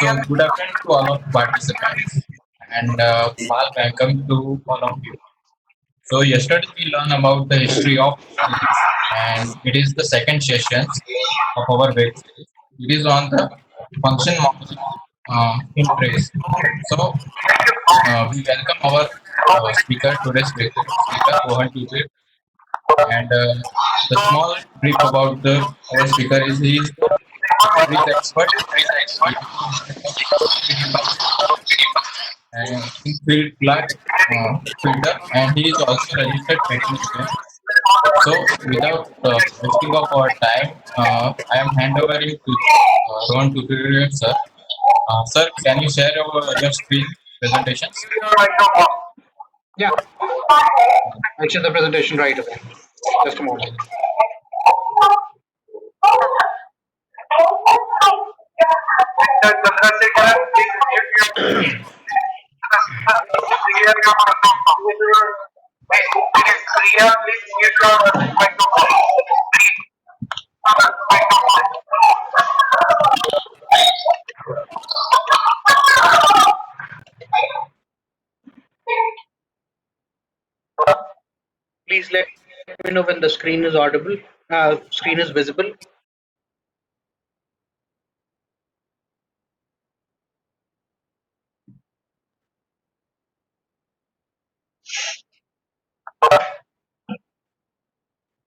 So, good afternoon to all of participants, and welcome to all of you. So, yesterday we learned about the history of trees, and it is the second session of our web series. It is on the function model in trees. So, we welcome our today's speaker, Rohan Tupe, and the small brief about the our speaker is he is the trees expert. He is in field clerk fielder, and he is also registered technician. So, without wasting of our time, I am handovering to Rohan Tutorial, sir. Sir, can you share your screen presentations? Yeah, I'll share the presentation right away. Just a moment. Please let me know when the screen is audible. Screen is visible.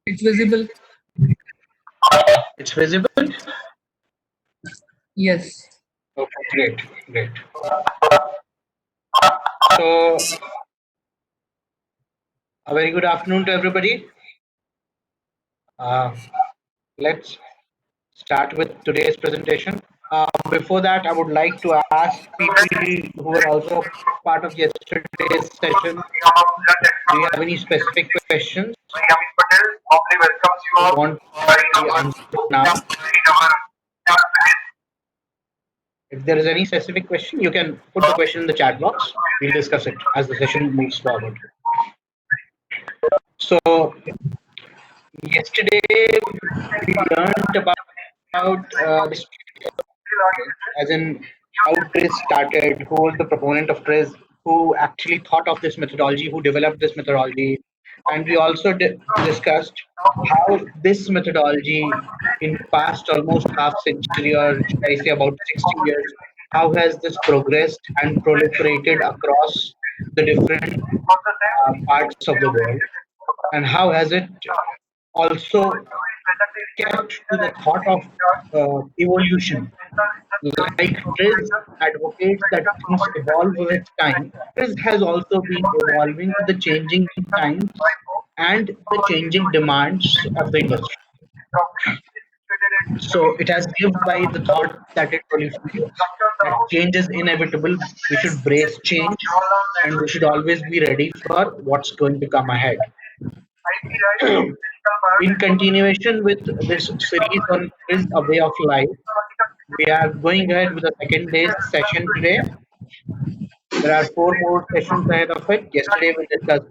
It's visible. It's visible. Yes. Okay, great. So, a very good afternoon to everybody. Let's start with today's presentation. Before that, I would like to ask people who are also part of yesterday's session, do you have any specific questions? You want the answer now? If there is any specific question, you can put the question in the chat box. We'll discuss it as the session moves forward. So, yesterday we learned about this, as in how Triz started, who was the proponent of Triz, who actually thought of this methodology, who developed this methodology, and we also discussed how this methodology in past almost half century, or should I say about 60 years, how has this progressed and proliferated across the different parts of the world, and how has it also kept to the thought of evolution. Like Triz advocates that things evolve with time, Triz has also been evolving with the changing times and the changing demands of the industry. So it has lived by the thought that it proliferates, that change is inevitable. We should brace change, and we should always be ready for what's going to come ahead. In continuation with this series on is a way of life, we are going ahead with the second day's session today. There are 4 more sessions ahead of it. Yesterday we discussed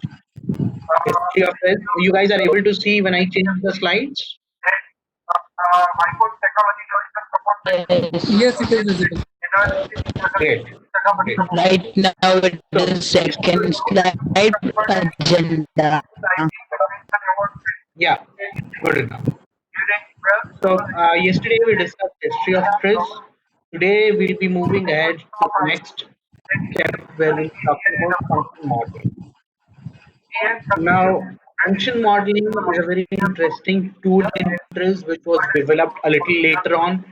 history of this. You guys are able to see when I change the slides? Yes, it is visible. Great. Right now it is second slide agenda. Yeah, good enough. So yesterday we discussed history of Triz. Today we'll be moving ahead to the next step where we'll be talking about function modeling. Now, function modeling is a very interesting tool in Triz which was developed a little later on.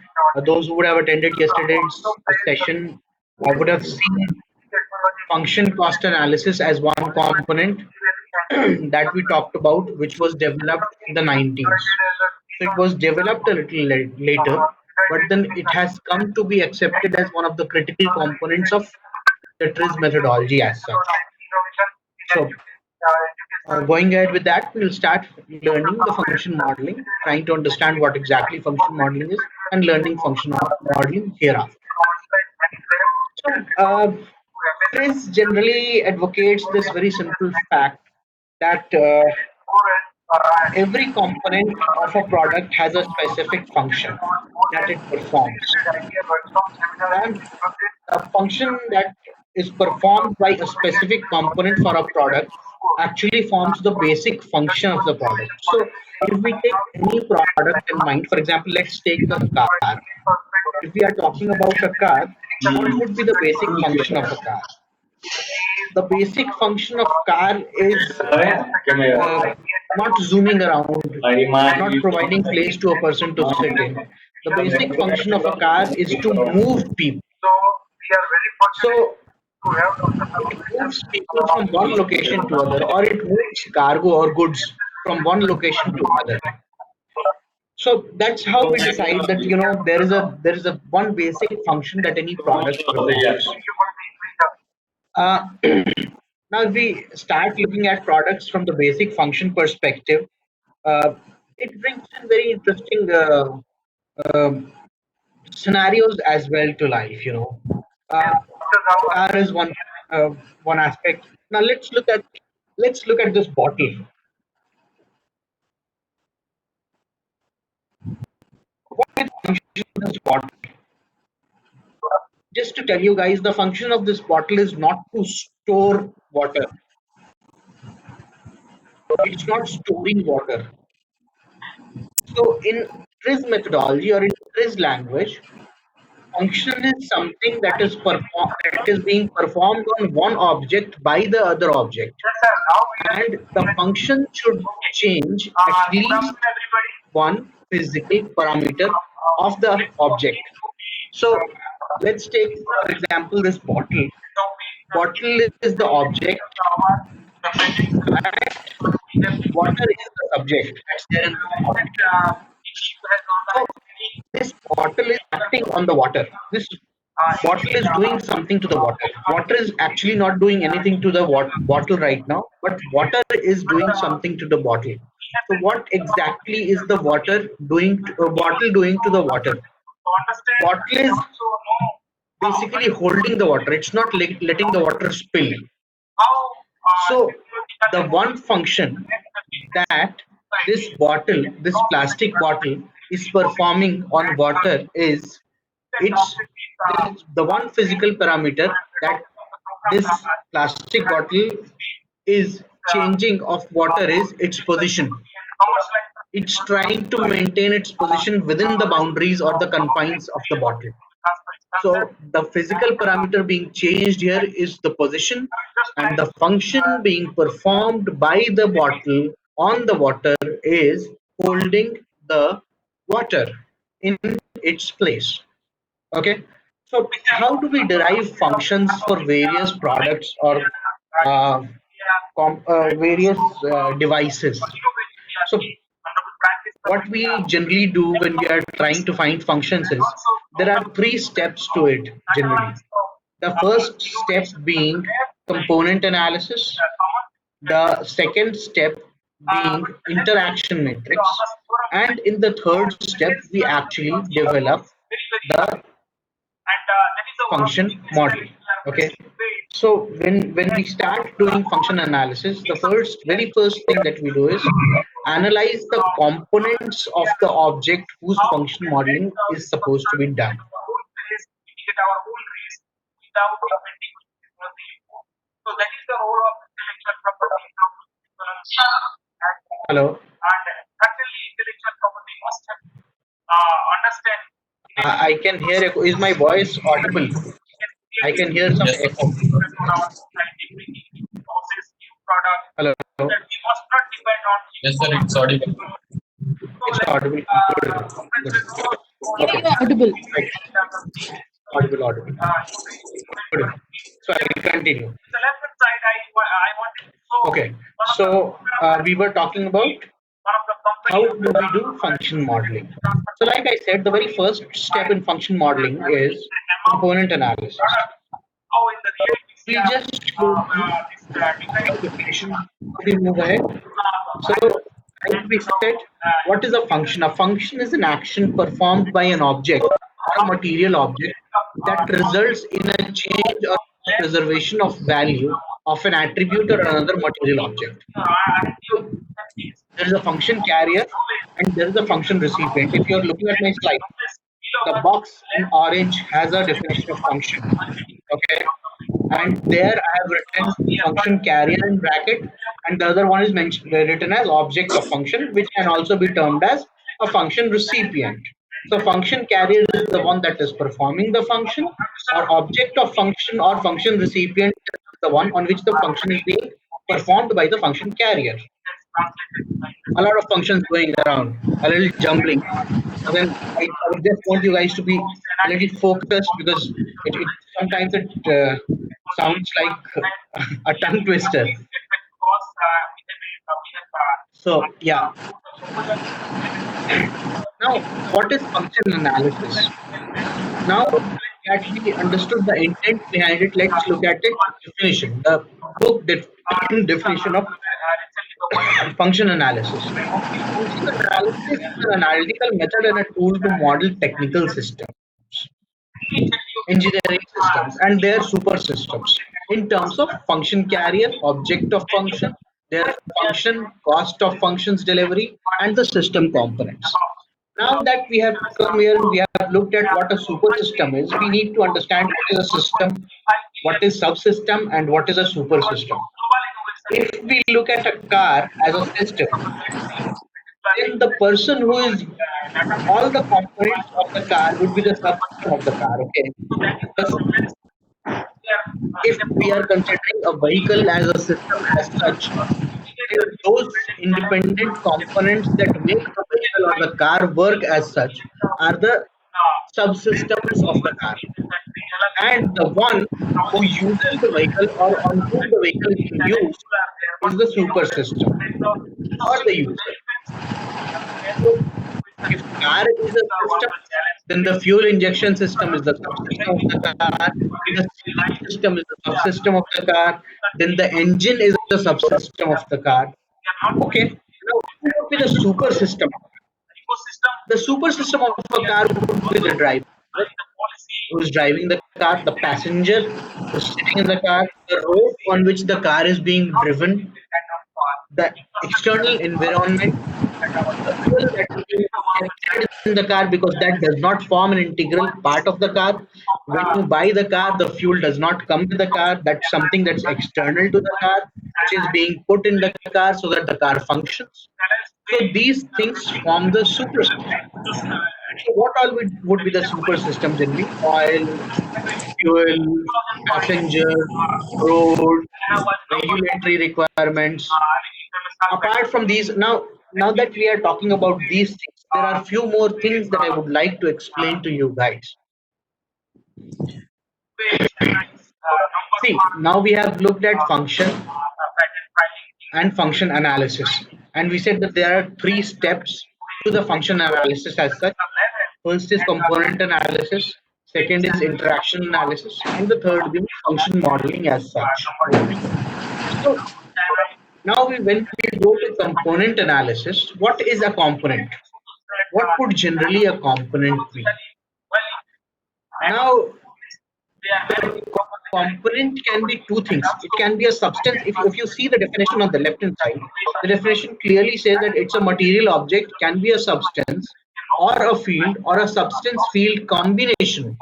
Those who would have attended yesterday's session would have seen function cost analysis as one component that we talked about, which was developed in the 90s. So it was developed a little later, but then it has come to be accepted as one of the critical components of the TRIZ methodology as such. So going ahead with that, we'll start learning the function modeling, trying to understand what exactly function modeling is, and learning function modeling hereafter. So, TRIZ generally advocates this very simple fact that every component of a product has a specific function that it performs. And a function that is performed by a specific component for a product actually forms the basic function of the product. So if we take any product in mind, for example, let's take a car. If we are talking about a car, what would be the basic function of a car? The basic function of car is not zooming around, not providing place to a person to sit in. The basic function of a car is to move people. So it moves people from one location to other, or it moves cargo or goods from one location to other. So that's how we decide that there is a one basic function that any product performs. Uh, Now, if we start looking at products from the basic function perspective, it brings in very interesting um scenarios as well to life. Uh, car is one aspect. Now let's look at this bottle. What is the function of this bottle? Just to tell you guys, the function of this bottle is not to store water. It's not storing water. So in TRIZ methodology or in TRIZ language, function is something that is being performed on one object by the other object, and the function should change at least one physical parameter of the object. So let's take, for example, this bottle. Bottle is the object, and water is the subject that's there in the bottle. So this bottle is acting on the water. This bottle is doing something to the water. Water is actually not doing anything to the bottle right now, but water is doing something to the bottle. So what exactly is the bottle doing to the water? Bottle is basically holding the water. It's not letting the water spill. So the one function that this plastic bottle is performing on water is it's the one physical parameter that this plastic bottle is changing of water is its position. It's trying to maintain its position within the boundaries or the confines of the bottle. So the physical parameter being changed here is the position, and the function being performed by the bottle on the water is holding the water in its place. Okay. So how do we derive functions for various products or uh, various devices? So what we generally do when we are trying to find functions is there are three steps to it generally. The first step being component analysis, the second step being interaction matrix, and in the third step we actually develop the function model. Okay. So when we start doing function analysis, the very first thing that we do is analyze the components of the object whose function modeling is supposed to be done. Hello. I can hear echo. Is my voice audible? I can hear some Yes, echo. Hello. yes, sir, it's audible. It's audible. Good. Good. Yeah, Okay. you're audible. Audible. Good. So I will continue. Okay. So we were talking about how do we do function modeling. So like I said, the very first step in function modeling is component analysis. We just go to definition. We move ahead. So like we said, what is a function? A function is an action performed by an object or a material object that results in a change or preservation of value of an attribute or another material object. So there is a function carrier, and there is a function recipient. If you're looking at my slide, the box in orange has a definition of function. Okay, and there I have written function carrier in bracket, and the other one is mentioned written as object of function, which can also be termed as a function recipient. So function carrier is the one that is performing the function, or object of function or function recipient is the one on which the function is being performed by the function carrier. A lot of functions going around, a little jumbling. And then I would just want you guys to be a little focused, because it sometimes it sounds like a tongue twister. So yeah. Now, what is function analysis? Now that we understood the intent behind it, let's look at the definition. The book definition of function analysis. Function analysis is an analytical method and a tool to model technical systems, engineering systems, and their super systems in terms of function carrier, object of function, their function, cost of functions delivery, and the system components. Now that we have come here, we have looked at what a super system is. We need to understand what is a system, what is subsystem, and what is a super system. If we look at a car as a system, then the person who is all the components of the car would be the subsystem of the car. Okay. Because if we are considering a vehicle as a system as such, then those independent components that make the vehicle or the car work as such are the subsystems of the car. And the one who uses the vehicle or on whom the vehicle is being used is the super system or the user. So if car is a system, then the fuel injection system is the subsystem of the car, the sealing system is the subsystem of the car, then the engine is the subsystem of the car. Okay, now what would be the super system? The super system of a car would be the driver who's driving the car, the passenger who's sitting in the car, the road on which the car is being driven, the external environment, the fuel that is being injected in the car, because that does not form an integral part of the car. When you buy the car, the fuel does not come with the car. That's something that's external to the car, which is being put in the car so that the car functions. So these things form the super system. So what all would be the super systems generally? Oil, fuel, passenger, road, regulatory requirements. Apart from these, now that we are talking about these things, there are few more things that I would like to explain to you guys. See, now we have looked at function and function analysis, and we said that there are three steps to the function analysis as such. First is component analysis, second is interaction analysis, and the third is function modeling as such. So now when we go to component analysis, what is a component? What would generally a component be? Now, the component can be two things. It can be a substance. If you see the definition on the left hand side, the definition clearly says that it's a material object, can be a substance or a field or a substance field combination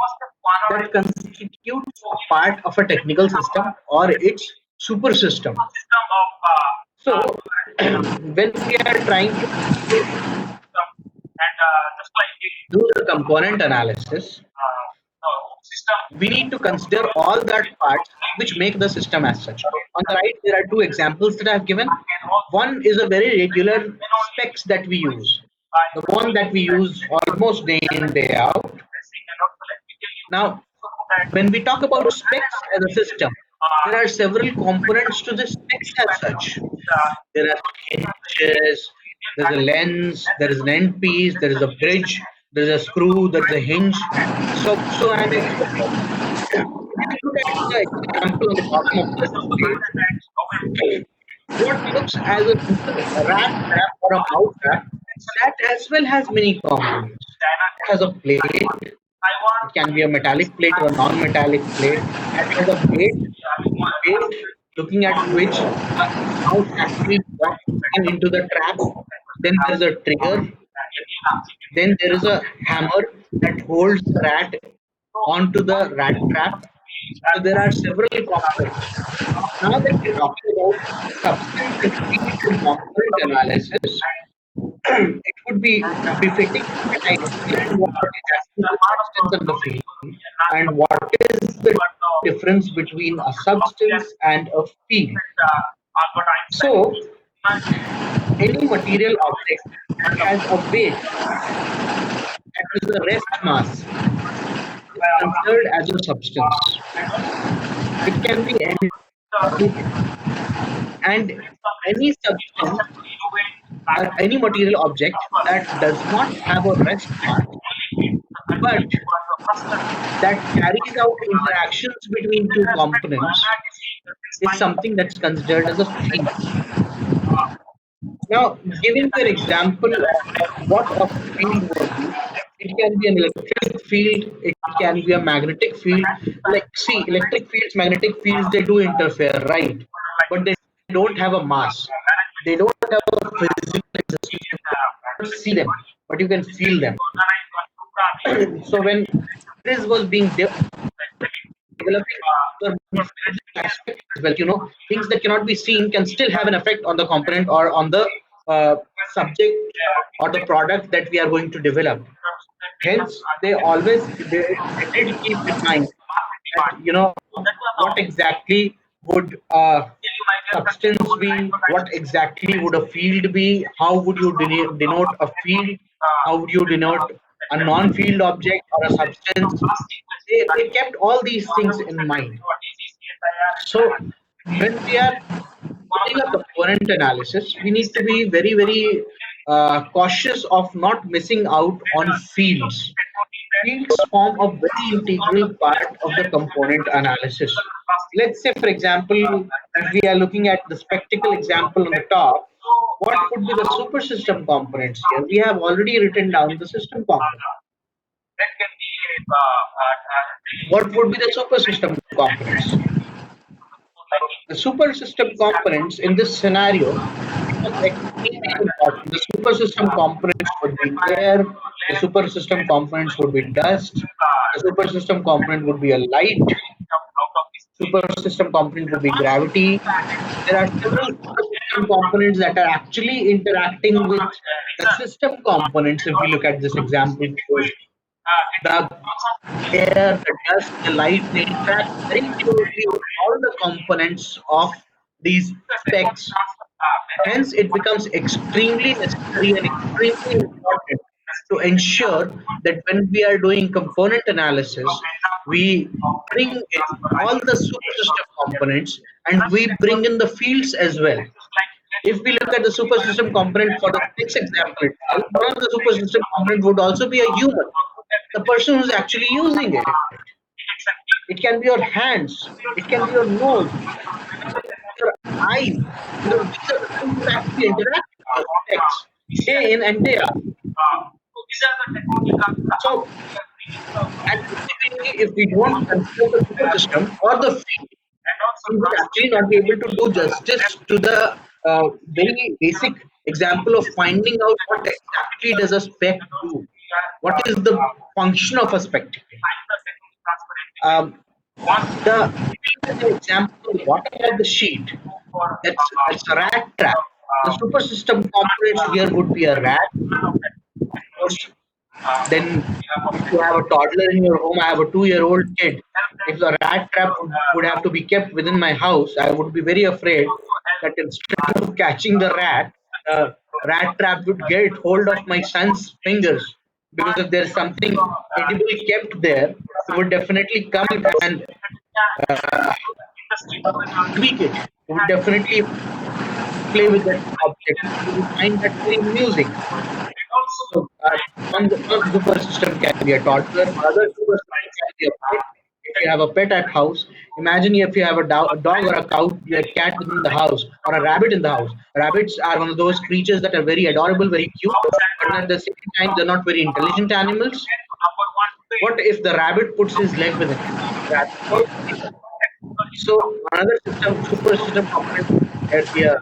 that constitutes a part of a technical system or its super system. So when we are trying to do the component analysis, we need to consider all that parts which make the system as such. On the right, there are two examples that I have given. One is a very regular specs that we use, the one that we use almost day in, day out. Now, when we talk about specs as a system, there are several components to the specs as such. There are hinges, there's a lens, there is an end piece, there is a bridge, there's a screw, there's a hinge. So and if you look at the example on the bottom of the page, what looks as a rat trap or a mouse trap, that as well has many components. It has a plate. It can be a metallic plate or a non-metallic plate. It has a bait looking at which mouse actually walks into the trap. Then there's a trigger. Then there is a hammer that holds the rat onto the rat trap. So there are several components. Now that we're talking about substance and field component analysis, it would be befitting that I explain what is actually the substance and the field, and what is the difference between a substance and a field. So, any material object that has a weight that is a rest mass is considered as a substance. It can be anything, and any substance or any material object that does not have a rest mass but that carries out interactions between two components is something that's considered as a field. Now, giving you an example of what a field would be, it can be an electric field, it can be a magnetic field. Like, see, electric fields, magnetic fields, they do interfere, right? But they don't have a mass. They don't have a physical existence. You cannot see them, but you can feel them. So when this was being developing aspect as well, things that cannot be seen can still have an effect on the component or on the uh, subject or the product that we are going to develop. Hence, they did keep in mind that, what exactly would substance be, what exactly would a field be, how would you denote a field, how would you denote a non-field object or a substance. They kept all these things in mind. So when we are doing a component analysis, we need to be very, very cautious of not missing out on fields. Fields form a very integral part of the component analysis. Let's say, for example, if we are looking at the spectacle example on the top, what would be the super system components here? We have already written down the system component. What would be the super system components? The super system components in this scenario are extremely important. The super system components would be air, the super system components would be dust, the super system component would be a light, super system component would be gravity. There are several super system components that are actually interacting with the system components. If we look at this example, the air, the dust, the light, they interact very closely with all the components of these specs. Hence, it becomes extremely necessary and extremely important to ensure that when we are doing component analysis, we bring in all the super system components and we bring in the fields as well. If we look at the super system component for the next example itself, one of the super system component would also be a human, the person who's actually using it. It can be your hands, it can be your nose, your eyes. These are the things that actually interact with our text day in and day out. So, and typically, if we don't consider the super system or the field, we would actually not be able to do justice to the very basic example of finding out what exactly does a spec do. What is the function of a spectacle? Um, the example on the bottom of the sheet, that's a rat trap. The super system components here would be a rat. Of course, then if you have a toddler in your home, I have a 2-year-old kid. If the rat trap would have to be kept within my house, I would be very afraid that instead of catching the rat trap would get hold of my son's fingers. Because if there's something edible kept there, it would definitely come and tweak it. It would definitely play with that object. You would find that very amusing. So, one super system can be a toddler, another super system can be a pet. If you have a pet at house, imagine if you have a dog or a cow, a cat within the house, or a rabbit in the house. Rabbits are one of those creatures that are very adorable, very cute, but at the same time, they're not very intelligent animals. What if the rabbit puts his leg within it? So another system, super system component that we are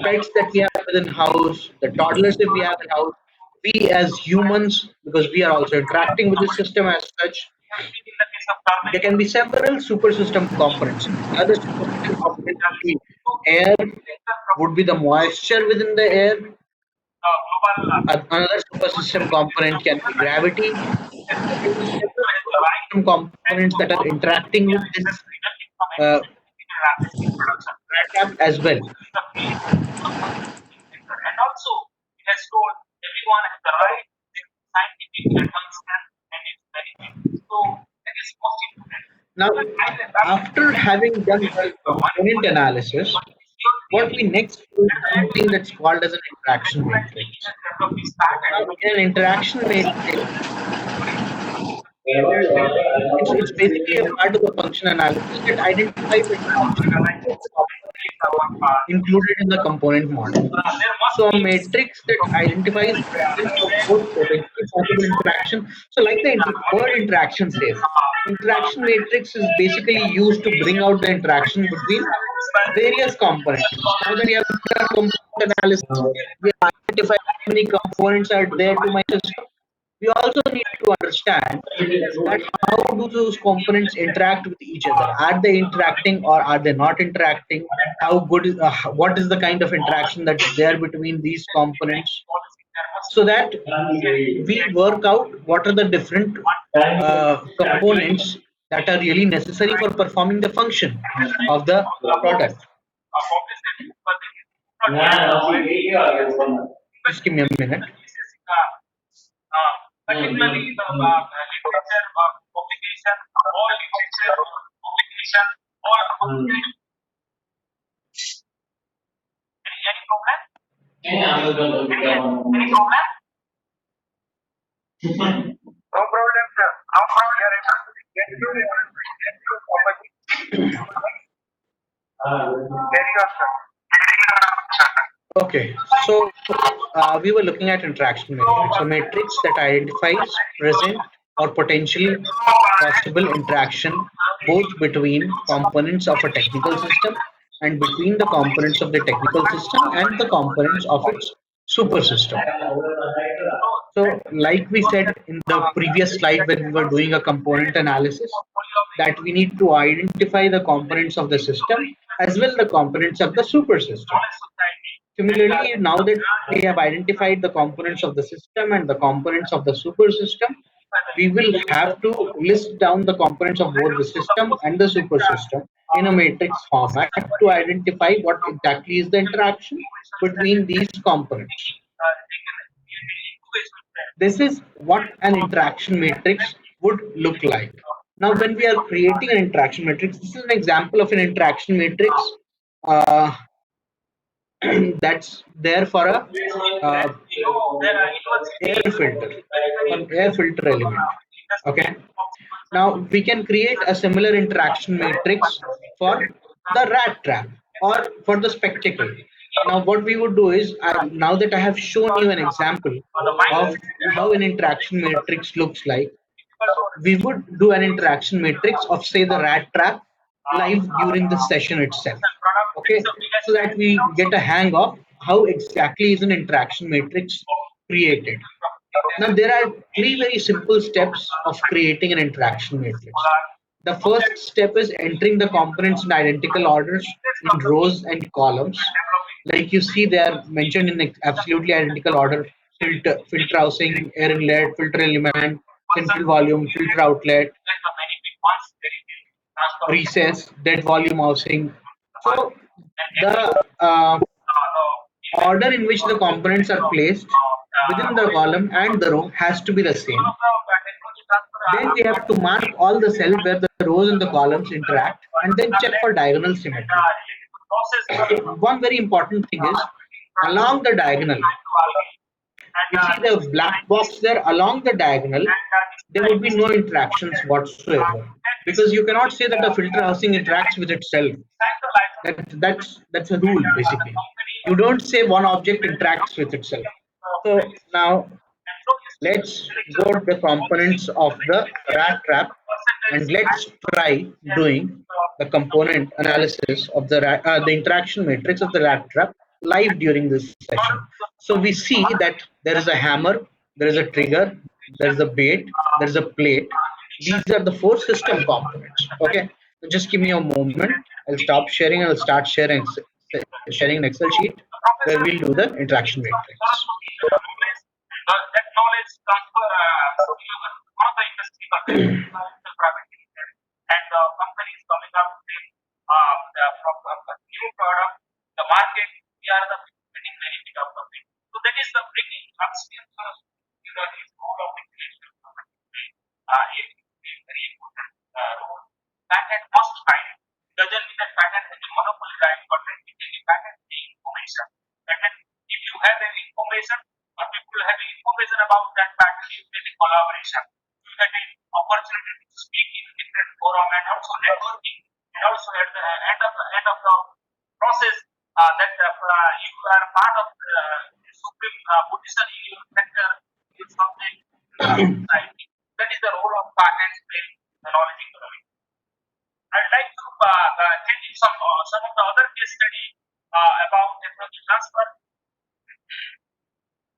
pets that we have within house, the toddlers that we have in house, we as humans, because we are also interacting with the system as such, there can be several super system components. Other super system components would be air, would be the moisture within the air. Another super system component can be gravity. There can be several super system components that are interacting with this uh, app as well. Now, after having done the component analysis, what we next do is something that's called as an interaction matrix. Now, in an interaction matrix, it's basically a part of the function analysis that identifies the interaction included in the component model. So a matrix that identifies the presence of both potentially possible interaction. So like the word interaction says, interaction matrix is basically used to bring out the interaction between various components. Now that we have done component analysis, we identify how many components are there to my system. We also need to understand that how do those components interact with each other? Are they interacting or are they not interacting? How good is what is the kind of interaction that's there between these components? So that we work out what are the different components that are really necessary for performing the function of the product. Just give me a minute. Okay, so we were looking at interaction matrix, a matrix that identifies present or potentially possible interaction both between components of a technical system and between the components of the technical system and the components of its super system. So, like we said in the previous slide when we were doing a component analysis, that we need to identify the components of the system as well the components of the super system. Similarly, now that we have identified the components of the system and the components of the super system, we will have to list down the components of both the system and the super system in a matrix format to identify what exactly is the interaction between these components. This is what an interaction matrix would look like. Now, when we are creating an interaction matrix, this is an example of an interaction matrix uh, that's there for a air filter, an air filter element. Okay. Now we can create a similar interaction matrix for the rat trap or for the spectacle. Now what we would do is, now that I have shown you an example of how an interaction matrix looks like, we would do an interaction matrix of say the rat trap live during the session itself. Okay, so that we get a hang of how exactly is an interaction matrix created. Now there are three very simple steps of creating an interaction matrix. The first step is entering the components in identical orders in rows and columns. Like you see, they are mentioned in absolutely identical order: filter housing, air inlet, filter element, central volume, filter outlet, recess, dead volume housing. So the order in which the components are placed within the column and the row has to be the same. Then we have to mark all the cells where the rows and the columns interact and then check for diagonal symmetry. One very important thing is, along the diagonal, you see the black box there, along the diagonal, there would be no interactions whatsoever, because you cannot say that a filter housing interacts with itself. That's a rule basically. You don't say one object interacts with itself. So now let's go to the components of the rat trap and let's try doing the component analysis of the interaction matrix of the rat trap live during this session. So we see that there is a hammer, there is a trigger, there is a bait, there is a plate. These are the four system components. Okay, so just give me a moment. I'll stop sharing and I'll start sharing an Excel sheet where we'll do the interaction matrix.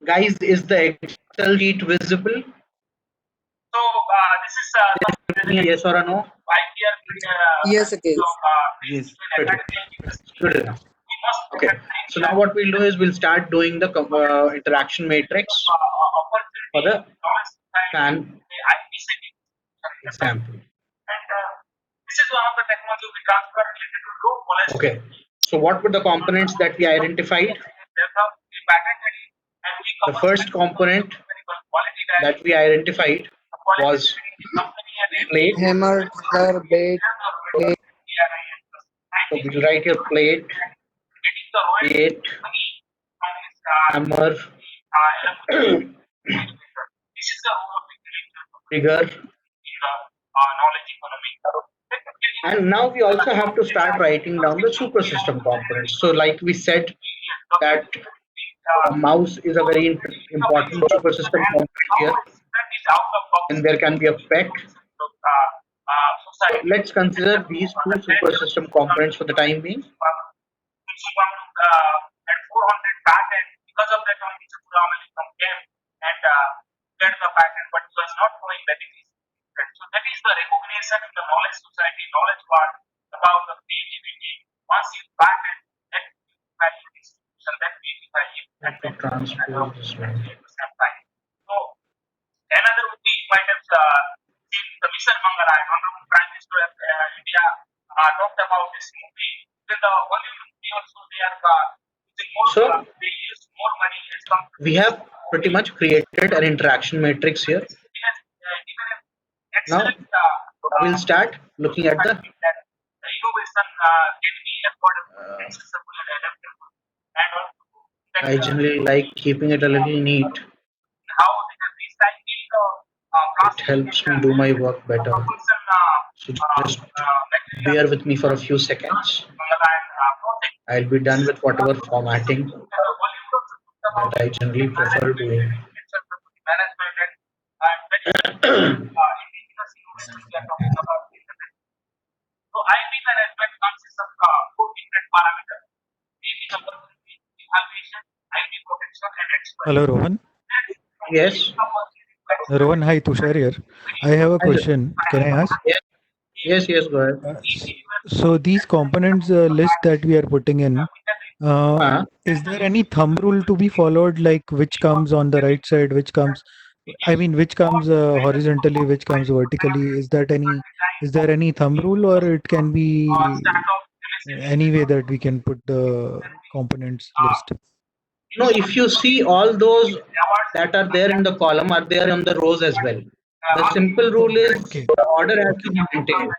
Guys, is the Excel sheet visible? Yes or a no? Yes, it is. Yes. Good enough. Okay. So now what we'll do is we'll start doing the interaction matrix for the fan example. Okay. So what were the components that we identified? The first component that we identified was plate. Hammer, trigger, bait, So we'll write here plate, hammer, trigger, and now we also have to start writing down the super system components. So like we said that a mouse is a very important super system component here, and there can be a pet. Let's consider these two super system components for the time being. Let me transpose this one. So we have pretty much created an interaction matrix here. Now we'll start looking at the I generally like keeping it a little neat. It helps me do my work better. So just bear with me for a few seconds. I'll be done with whatever formatting that I generally prefer doing. Hello, Rohan. Yes. Rohan, hi, Tushar here. I have a question. Can I ask? Yes. Go ahead. So these components list that we are putting in, is there any thumb rule to be followed, like which comes on the right side, which comes horizontally, which comes vertically? Is there any thumb rule, or it can be any way that we can put the components list? No, if you see all those that are there in the column are there on the rows as well. The simple rule is Okay. the order has to be maintained.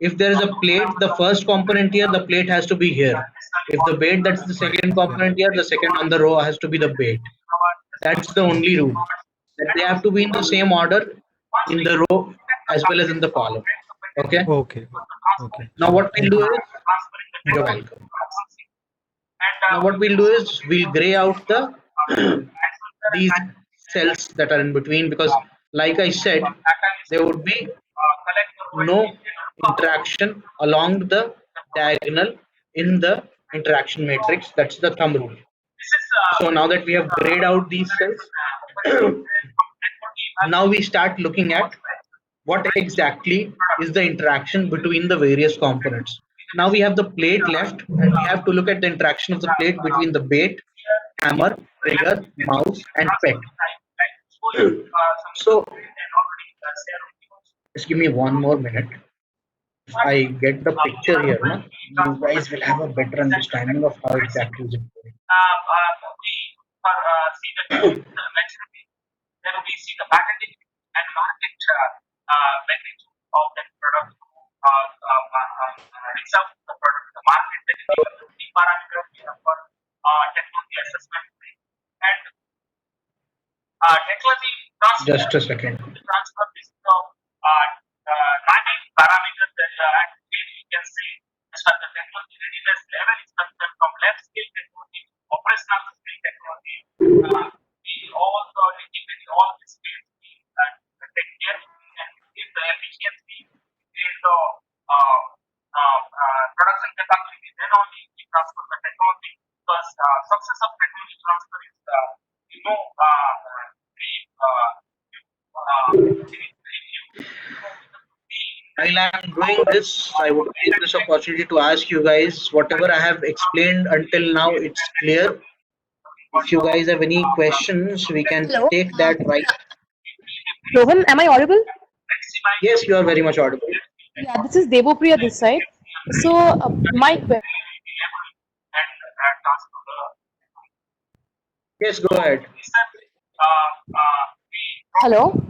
If there is a plate, the first component here, the plate has to be here. If the bait, that's the second component here, the second on the row has to be the bait. That's the only rule. That they have to be in the same order in the row as well as in the column. Okay. Okay. Now what we'll do is you're welcome. Now what we'll do is we'll gray out the these cells that are in between, because like I said, there would be no interaction along the diagonal in the interaction matrix. That's the thumb rule. So now that we have grayed out these cells, now we start looking at what exactly is the interaction between the various components. Now we have the plate left, and we have to look at the interaction of the plate between the bait, hammer, trigger, mouse, and pet. So just give me one more minute. If I get the picture here, no, you guys will have a better understanding of how exactly is it going. Just a second. While I'm doing this, I would take this opportunity to ask you guys whatever I have explained until now, it's clear. If you guys have any questions, we can Hello? take that right. Rohan, am I audible? Yes, you are very much audible. Yeah, this is Devopriya this side. So my Yes, go ahead. hello.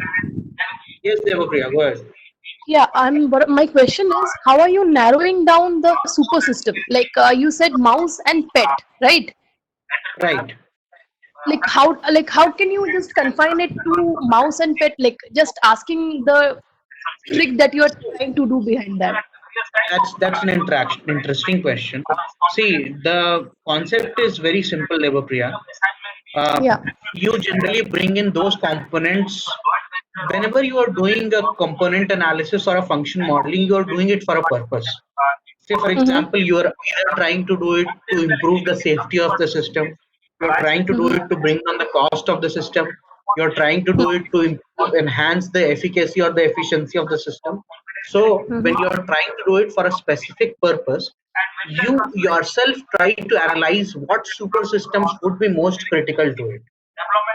Yes, Devapriya, go ahead. Yeah, but my question is, how are you narrowing down the super system? Like you said, mouse and pet, right? Right. Like how can you just confine it to mouse and pet? Like just asking the trick that you are trying to do behind that. That's an interesting question. See, the concept is very simple, Devapriya. Yeah. You generally bring in those components whenever you are doing a component analysis or a function modeling. You are doing it for a purpose. Say, for example, you are either trying to do it to improve the safety of the system, you are trying to do it to bring down the cost of the system, you are trying to do it to enhance the efficacy or the efficiency of the system. So when you are trying to do it for a specific purpose, you yourself try to analyze what super systems would be most critical to it.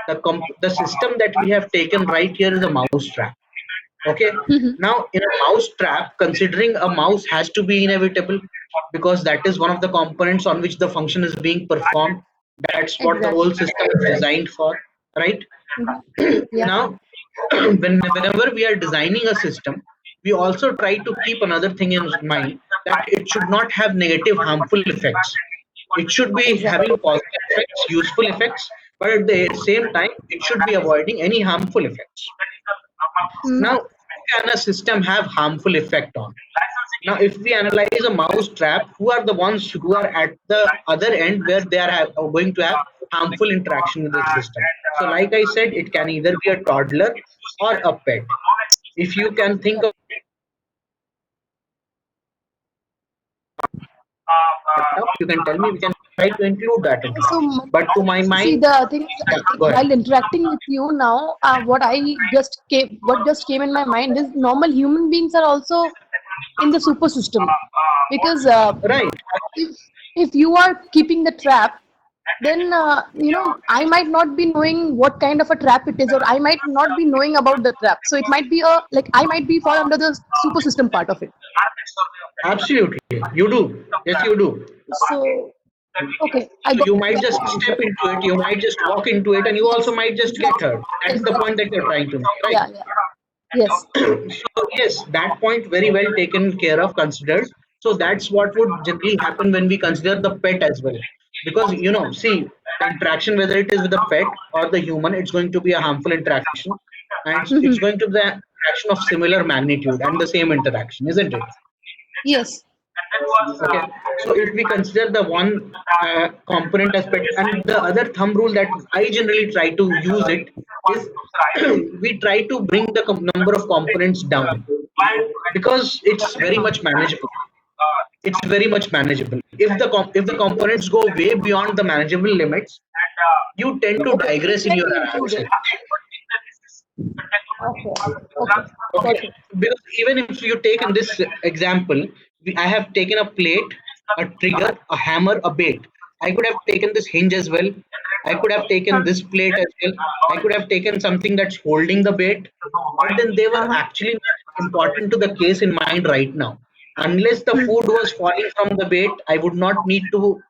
The system that we have taken right here is a mousetrap. Okay. Now, in a mousetrap, considering a mouse has to be inevitable because that is one of the components on which the function is being performed. That's what the whole system is designed for, right? Yeah. Now, whenever we are designing a system, we also try to keep another thing in mind, that it should not have negative, harmful effects. It should be having positive effects, useful effects, but at the same time, it should be avoiding any harmful effects. Now, who can a system have harmful effect on? Now, if we analyze a mouse trap, who are the ones who are at the other end where they are going to have harmful interaction with the system? So, like I said, it can either be a toddler or a pet. If you can think of, you can tell me, we can try to include that into So, it. But to my see, mind, the thing is, yeah, go ahead. while interacting with you now, what just came in my mind is normal human beings are also in the super system, because Right. if you are keeping the trap, then I might not be knowing what kind of a trap it is, or I might not be knowing about the trap. So it might be I might be fall under the super system part of it. Absolutely. You do. Yes, you do. So okay, I So got you might just step into it, you might just walk into it, and you also might just get hurt. That's the point that you're trying to make, right? yeah. Yes. So yes, that point very well taken care of, considered. So that's what would generally happen when we consider the pet as well. Because see, the interaction, whether it is with the pet or the human, it's going to be a harmful interaction, and it's going to be the interaction of similar magnitude and the same interaction, isn't it? Yes. Okay, so if we consider the one component aspect, and the other thumb rule that I generally try to use it is we try to bring the number of components down. because it's very much manageable. It's very much manageable. If the components go way beyond the manageable limits, you tend to digress in Can your be analysis. included. Okay. Okay. Got Okay, it. because even if you take in this example, I have taken a plate, a trigger, a hammer, a bait. I could have taken this hinge as well. I could have taken this plate as well. I could have taken something that's holding the bait, but then they were actually not important to the case in mind right now. Unless the food was falling from the bait, I would not need to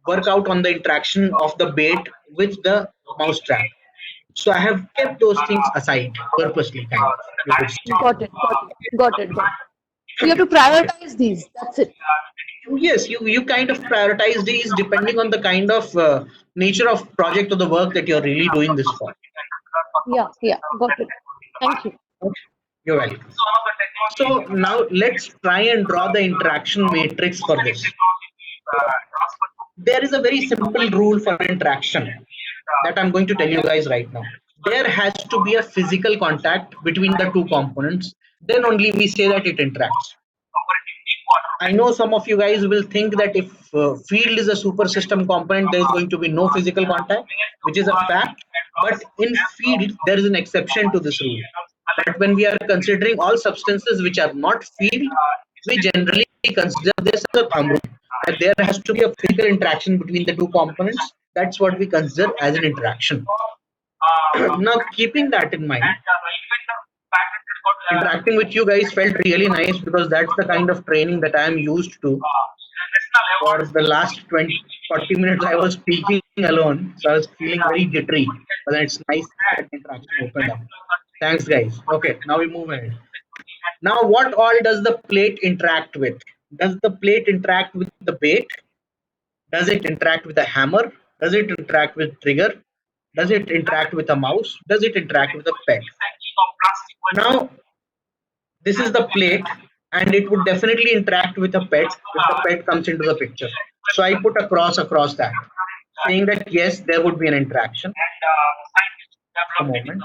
work out on the interaction of the bait with the mouse trap. So I have kept those things aside purposely, kind of, you could say. Got it. Got it. Got it. Got it. So you have to prioritize these. That's it. Yes, you kind of prioritize these depending on the kind of nature of project or the work that you're really doing this for. Yeah. Yeah. Got it. Thank you. Okay, you're welcome. So now let's try and draw the interaction matrix for this. There is a very simple rule for interaction that I'm going to tell you guys right now. There has to be a physical contact between the two components. Then only we say that it interacts. I know some of you guys will think that if field is a super system component, there is going to be no physical contact, which is a fact. But in field, there is an exception to this rule. But when we are considering all substances which are not field, we generally consider this as a thumb rule. That there has to be a physical interaction between the two components. That's what we consider as an interaction. Now, keeping that in mind, interacting with you guys felt really nice because that's the kind of training that I am used to. For the last 40 minutes, I was speaking alone, so I was feeling very jittery. But then it's nice that interaction opened up. Thanks, guys. Okay, now we move ahead. Now, what all does the plate interact with? Does the plate interact with the bait? Does it interact with a hammer? Does it interact with trigger? Does it interact with a mouse? Does it interact with a pet? Now, this is the plate, and it would definitely interact with a pet if the pet comes into the picture. So I put a cross across that, saying that yes, there would be an interaction. A moment.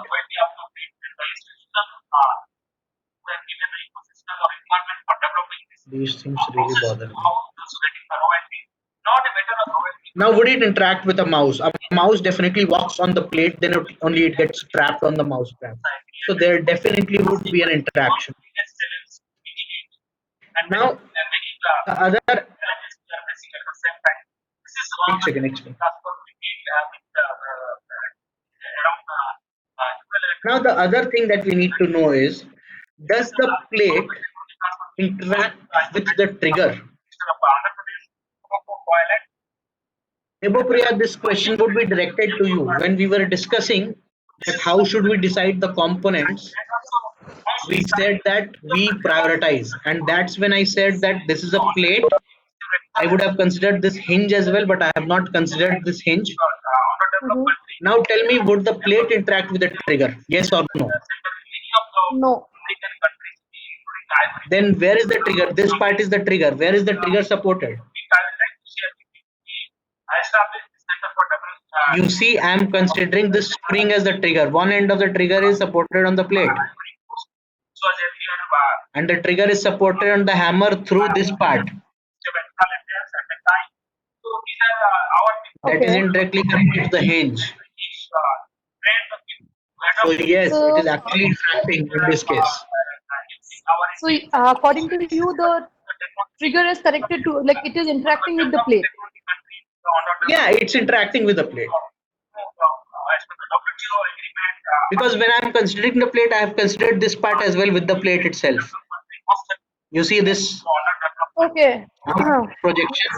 These things really bother me. Now, would it interact with a mouse? A mouse definitely walks on the plate, then only it gets trapped on the mouse trap. So there definitely would be an interaction. Now, the other. Next. Now, the other thing that we need to know is, does the plate interact with the trigger? Nebopriya, this question would be directed to you. When we were discussing that how should we decide the components, we said that we prioritize, and that's when I said that this is a plate. I would have considered this hinge as well, but I have not considered this hinge. Now tell me, would the plate interact with the trigger? Yes or no? No. Then where is the trigger? This part is the trigger. Where is the trigger supported? You see, I am considering this spring as the trigger. One end of the trigger is supported on the plate. And the trigger is supported on the hammer through this part. That is indirectly connected to the hinge. So yes, it is actually interacting in this case. So according to you, the trigger is connected to, like, it is interacting with the plate. Yeah, it's interacting with the plate. Because when I'm considering the plate, I have considered this part as well with the plate itself. You see this Okay. projection?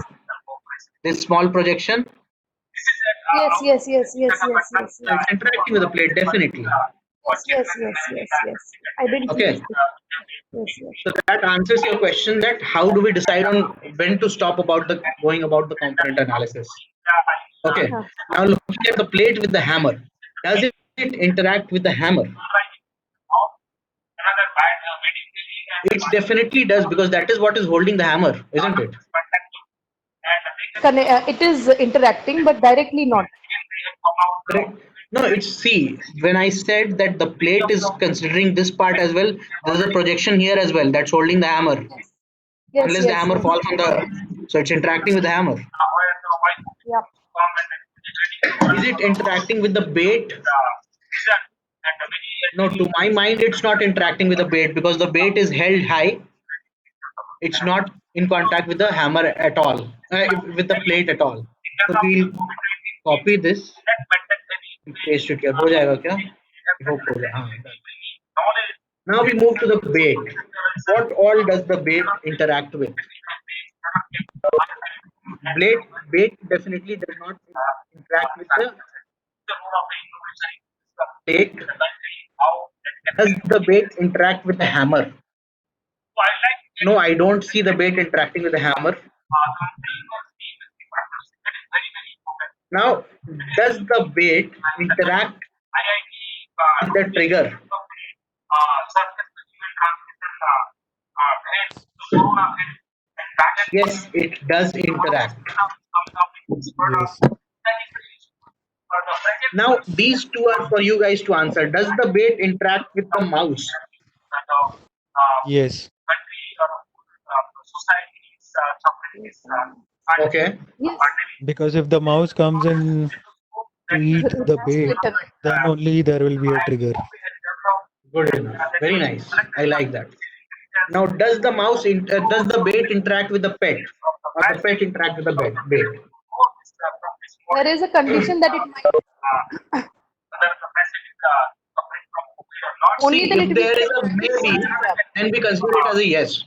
This small projection? Yes. It's interacting with the plate, definitely. Yes. I didn't. Okay. Yes. So that answers your question, that how do we decide on when to stop going about the component analysis. Okay. Now looking at the plate with the hammer, does it interact with the hammer? It definitely does, because that is what is holding the hammer, isn't it? It is interacting, but directly not. Correct. No, it's see, when I said that the plate is considering this part as well, there's a projection here as well that's holding the hammer. Yes, Unless the yes, hammer yes. falls on the, so it's interacting with the hammer. Yeah. Is it interacting with the bait? No, to my mind, it's not interacting with the bait because the bait is held high. It's not in contact with the hammer at all, with the plate at all. So we'll copy this and paste it here. हो जाएगा क्या? I hope हो जाए. हाँ, done. Now we move to the bait. What all does the bait interact with? Bait definitely does not interact with the bait. Does the bait interact with the hammer? No, I don't see the bait interacting with the hammer. Now, does the bait interact with the trigger? Yes, it does interact. Yes. Now, these two are for you guys to answer. Does the bait interact with the mouse? Yes. Okay. Yes. Because if the mouse comes in to eat the bait, Later. then only there will be a trigger. Good enough. Very nice. I like that. Now, does the does the bait interact with the pet, or the pet interact with the bait? There is a condition that it might only See, then if it there is will a maybe, then we consider it as a yes.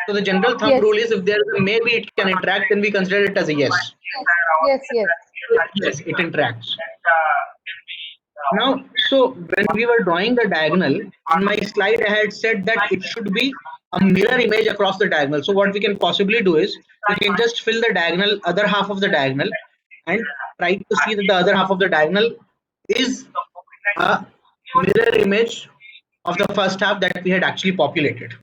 So the general thumb Yes. rule is if there is a maybe it can interact, then we consider it as a yes. Yes, yes. Yes, it interacts. Now, so when we were drawing the diagonal, in my slide I had said that it should be a mirror image across the diagonal. So what we can possibly do is we can just fill the diagonal, other half of the diagonal, and try to see that the other half of the diagonal is a mirror image of the first half that we had actually populated.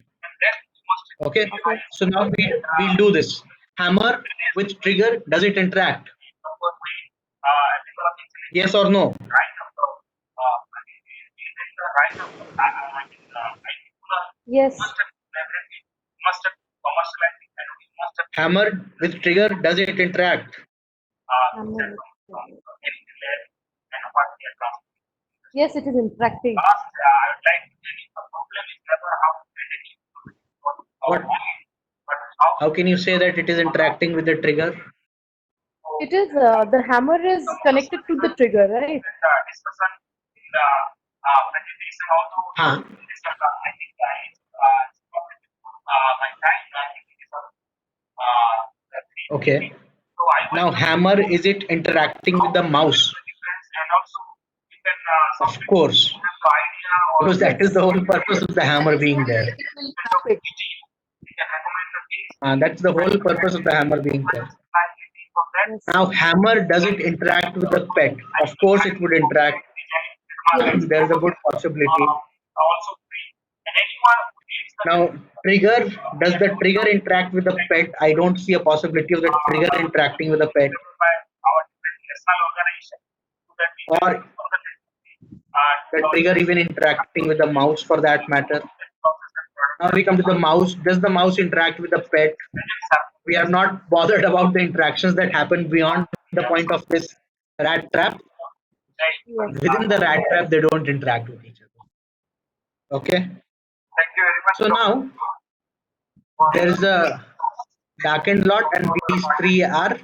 Okay, so now we'll do this. Hammer with trigger, does it interact? Yes or no? Yes. Hammer with trigger, does it interact? Yes, it is interacting. What? How can you say that it is interacting with the trigger? It is the hammer is connected to the trigger, right? Huh? Okay. Now hammer, is it interacting with the mouse? Of course, because that is the whole purpose of the hammer being there. It will tap it. That's the whole purpose of the hammer being there. Now hammer, does it interact with the pet? Of course it would interact. There's a good possibility. Now trigger, does the trigger interact with the pet? I don't see a possibility of the trigger interacting with the pet. Or the trigger even interacting with the mouse for that matter. Now we come to the mouse. Does the mouse interact with the pet? We are not bothered about the interactions that happen beyond the point of this rat trap. Within the rat trap, they don't interact with each other. Okay. So now there is a darkened lot, and these three are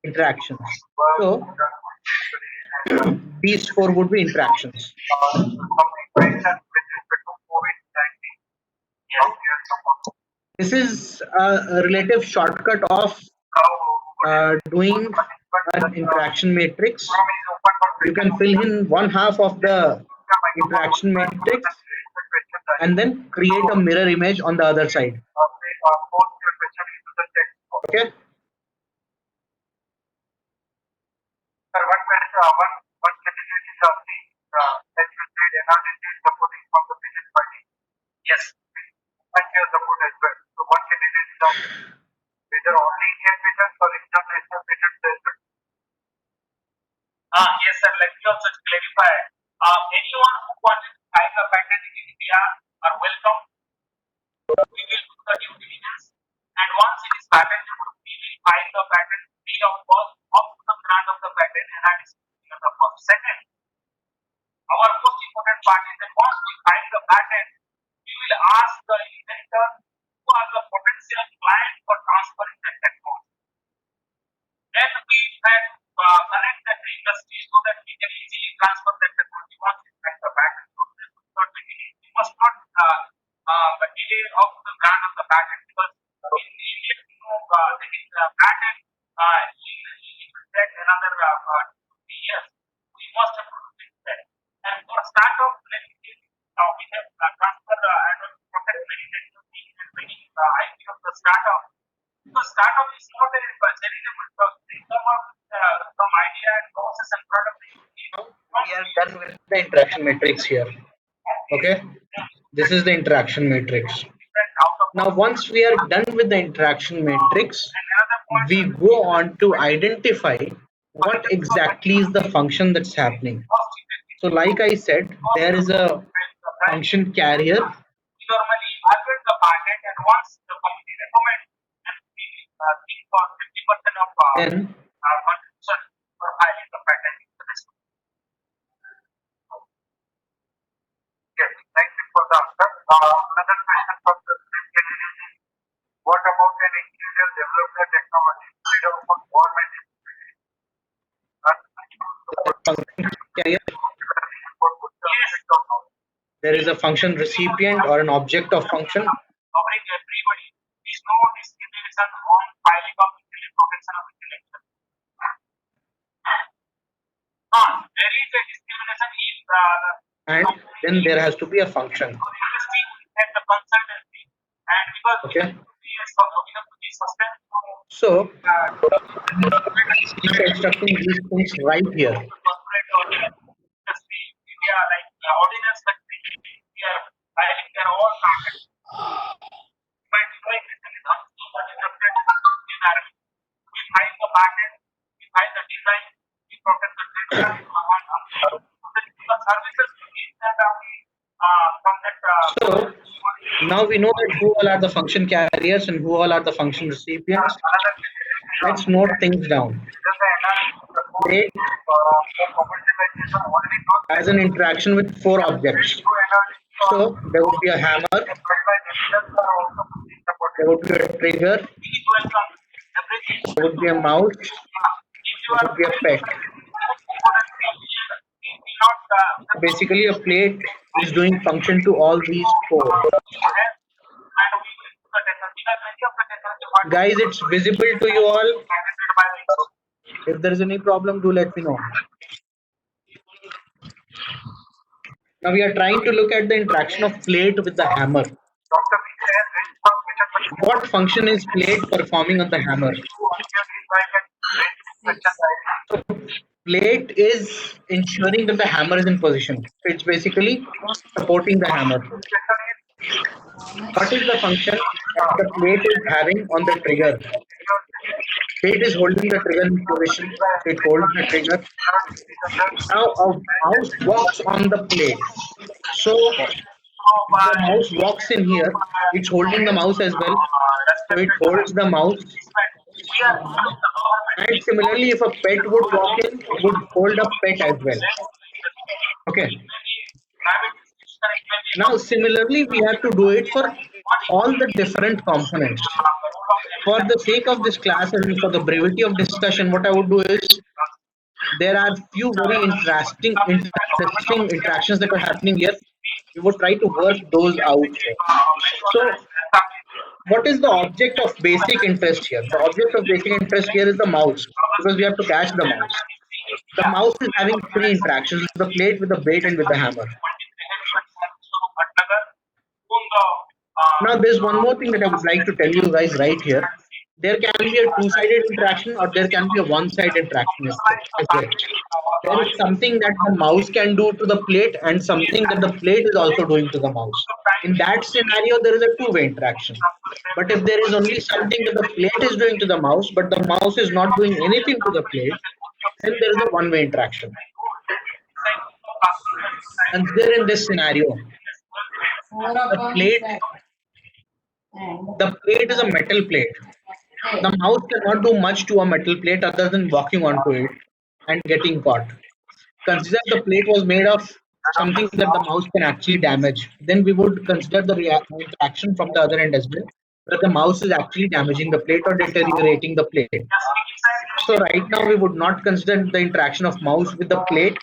interactions. So these four would be interactions. This is a relative shortcut of doing an interaction matrix. You can fill in one half of the interaction matrix and then create a mirror image on the other side. Okay. Yes, sir. Let me also clarify. Anyone who wants to file a patent in India are welcome. We will do the due diligence, and once it is patented, we will file the patent free of cost up to the grant of the patent and at of the cost. Second, our most important part is that once we file the patent, we will ask the inventor who are the potential client for transferring the technology. Then we can connect that industry so that we can easily transfer that technology once we file the patent. So this will not be delayed. We must not delay of the grant of the patent because in India, there is a patent, it will take another 2 3 years. We must have to fix that. And for startup, let me say, we have transfer and protect many technology and many IP of the startup. Because startup is not a charitable trust. They come up with some idea and process and product. We are done with the interaction matrix here. Okay, this is the interaction matrix. Now, once we are done with the interaction matrix, we go on to identify what exactly is the function that's happening. So, like I said, there is a function carrier. We normally evaluate the patent, and once the company recommends, and we think for 50% of Then contribution for filing the patent. Yes, thank you for the answer. Another question from the same candidate is, what about an individual developer technology freedom for government? function carrier, Yes, there is a function recipient or an object of function. covering everybody. There is no discrimination on filing of protection of intellectual. There is a discrimination if And then there has to be a function. industry and the consultancy, and because Okay. we have to be suspended So, constructing these things right here. corporate or industry, India like ordinance country, we are filing their own patent. But like this is we file the patent, we file the design, we protect the trademark, the services from that. So, now we know that who all are the function carriers and who all are the function recipients. Let's note things down. Plate has an interaction with 4 objects. So, there would be a hammer, there would be a trigger, there would be a mouse, there would be a pet. Basically, a plate is doing function to all these 4. Guys, it's visible to you all. If there is any problem, do let me know. Now we are trying to look at the interaction of plate with the hammer. What function is plate performing on the hammer? Plate is ensuring that the hammer is in position. It's basically supporting the hammer. What is the function that the plate is having on the trigger? Plate is holding the trigger in position. It holds the trigger. Now a mouse walks on the plate. So the mouse walks in here. It's holding the mouse as well. So it holds the mouse. And similarly, if a pet would walk in, it would hold a pet as well. Okay. Now, similarly, we have to do it for all the different components. For the sake of this class and for the brevity of discussion, what I would do is there are few very interesting interactions that are happening here. We would try to work those out. So, what is the object of basic interest here? The object of basic interest here is the mouse, because we have to catch the mouse. The mouse is having 3 interactions: with the plate, with the bait, and with the hammer. Now, there's one more thing that I would like to tell you guys right here. There can be a 2-sided interaction or there can be a 1-sided interaction as well. There is something that the mouse can do to the plate and something that the plate is also doing to the mouse. In that scenario, there is a 2-way interaction. But if there is only something that the plate is doing to the mouse, but the mouse is not doing anything to the plate, then there is a one-way interaction. Consider in this scenario, the plate is a metal plate. The mouse cannot do much to a metal plate other than walking onto it and getting caught. Consider the plate was made of something that the mouse can actually damage. Then we would consider the interaction from the other end as well, where the mouse is actually damaging the plate or deteriorating the plate. So right now we would not consider the interaction of mouse with the plate.